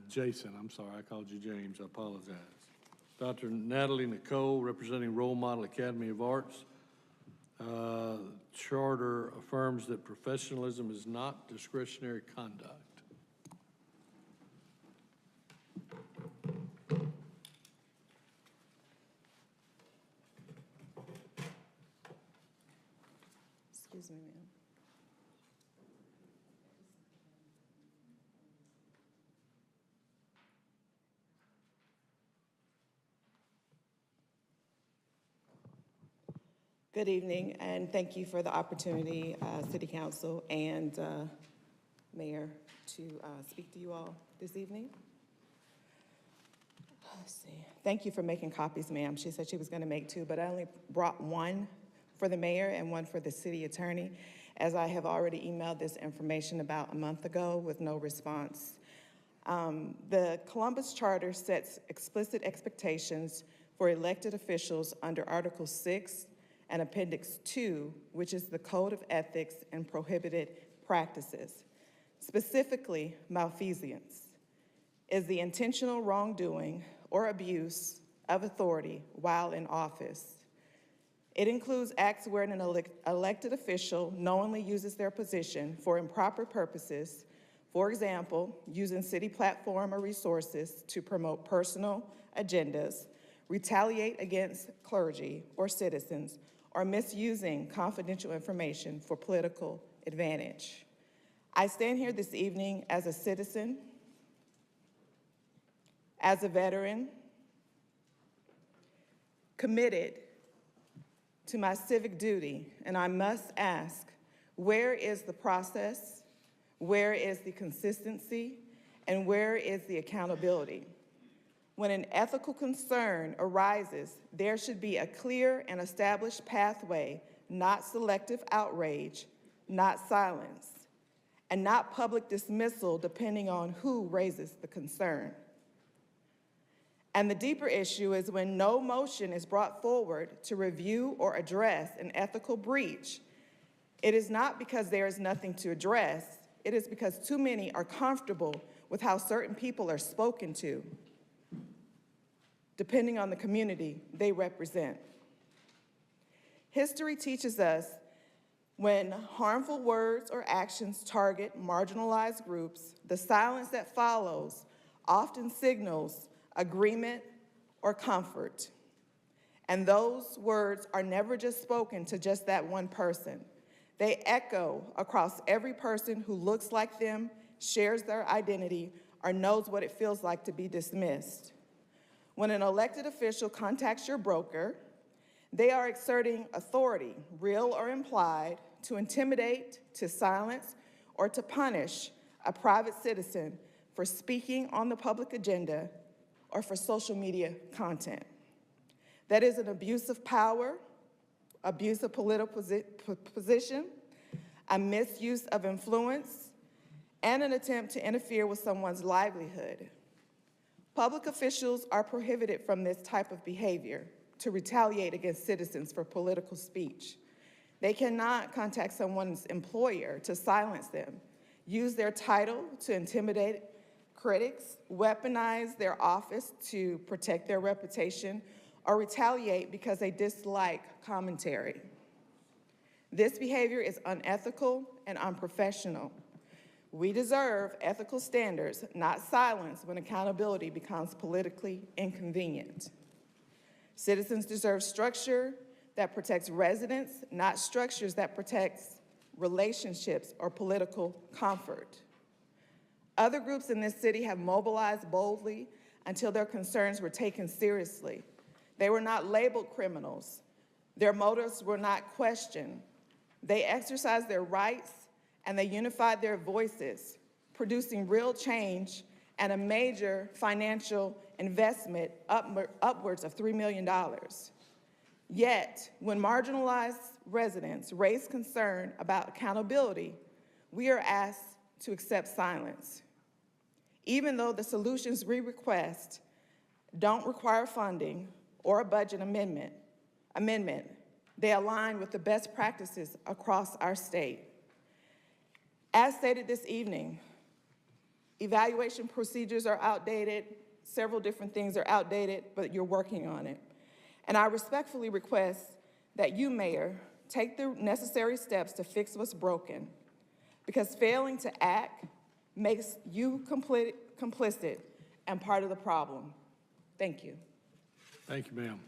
Jason, I'm sorry, I called you James, I apologize. Dr. Natalie Nicole, representing Role Model Academy of Arts. Charter affirms that professionalism is not discretionary conduct. Excuse me, ma'am. Good evening, and thank you for the opportunity, City Council and Mayor, to speak to you all this evening. Let's see. Thank you for making copies, ma'am. She said she was going to make 2, but I only brought 1 for the mayor and 1 for the city attorney, as I have already emailed this information about a month ago with no response. The Columbus Charter sets explicit expectations for elected officials under Article 6 and Appendix 2, which is the Code of Ethics and Prohibited Practices. Specifically, malfeasance is the intentional wrongdoing or abuse of authority while in office. It includes acts where an elected official knowingly uses their position for improper purposes, for example, using city platform or resources to promote personal agendas, retaliate against clergy or citizens, or misusing confidential information for political advantage. I stand here this evening as a citizen, as a veteran, committed to my civic duty, and I must ask, where is the process, where is the consistency, and where is the accountability? When an ethical concern arises, there should be a clear and established pathway, not selective outrage, not silence, and not public dismissal depending on who raises the concern. And the deeper issue is when no motion is brought forward to review or address an ethical breach, it is not because there is nothing to address, it is because too many are comfortable with how certain people are spoken to, depending on the community they represent. History teaches us when harmful words or actions target marginalized groups, the silence that follows often signals agreement or comfort. And those words are never just spoken to just that one person. They echo across every person who looks like them, shares their identity, or knows what it feels like to be dismissed. When an elected official contacts your broker, they are exerting authority, real or implied, to intimidate, to silence, or to punish a private citizen for speaking on the public agenda or for social media content. That is an abuse of power, abuse of political position, a misuse of influence, and an attempt to interfere with someone's livelihood. Public officials are prohibited from this type of behavior to retaliate against citizens for political speech. They cannot contact someone's employer to silence them, use their title to intimidate critics, weaponize their office to protect their reputation, or retaliate because they dislike commentary. This behavior is unethical and unprofessional. We deserve ethical standards, not silence when accountability becomes politically inconvenient. Citizens deserve structure that protects residents, not structures that protects relationships or political comfort. Other groups in this city have mobilized boldly until their concerns were taken seriously. They were not labeled criminals. Their motives were not questioned. They exercised their rights and they unified their voices, producing real change and a major financial investment upwards of $3 million. Yet, when marginalized residents raise concern about accountability, we are asked to accept silence. Even though the solutions we request don't require funding or a budget amendment, they align with the best practices across our state. As stated this evening, Evaluation procedures are outdated. Several different things are outdated, but you're working on it. And I respectfully request that you, Mayor, take the necessary steps to fix what's broken, because failing to act makes you complicit and part of the problem. Thank you. Thank you, ma'am.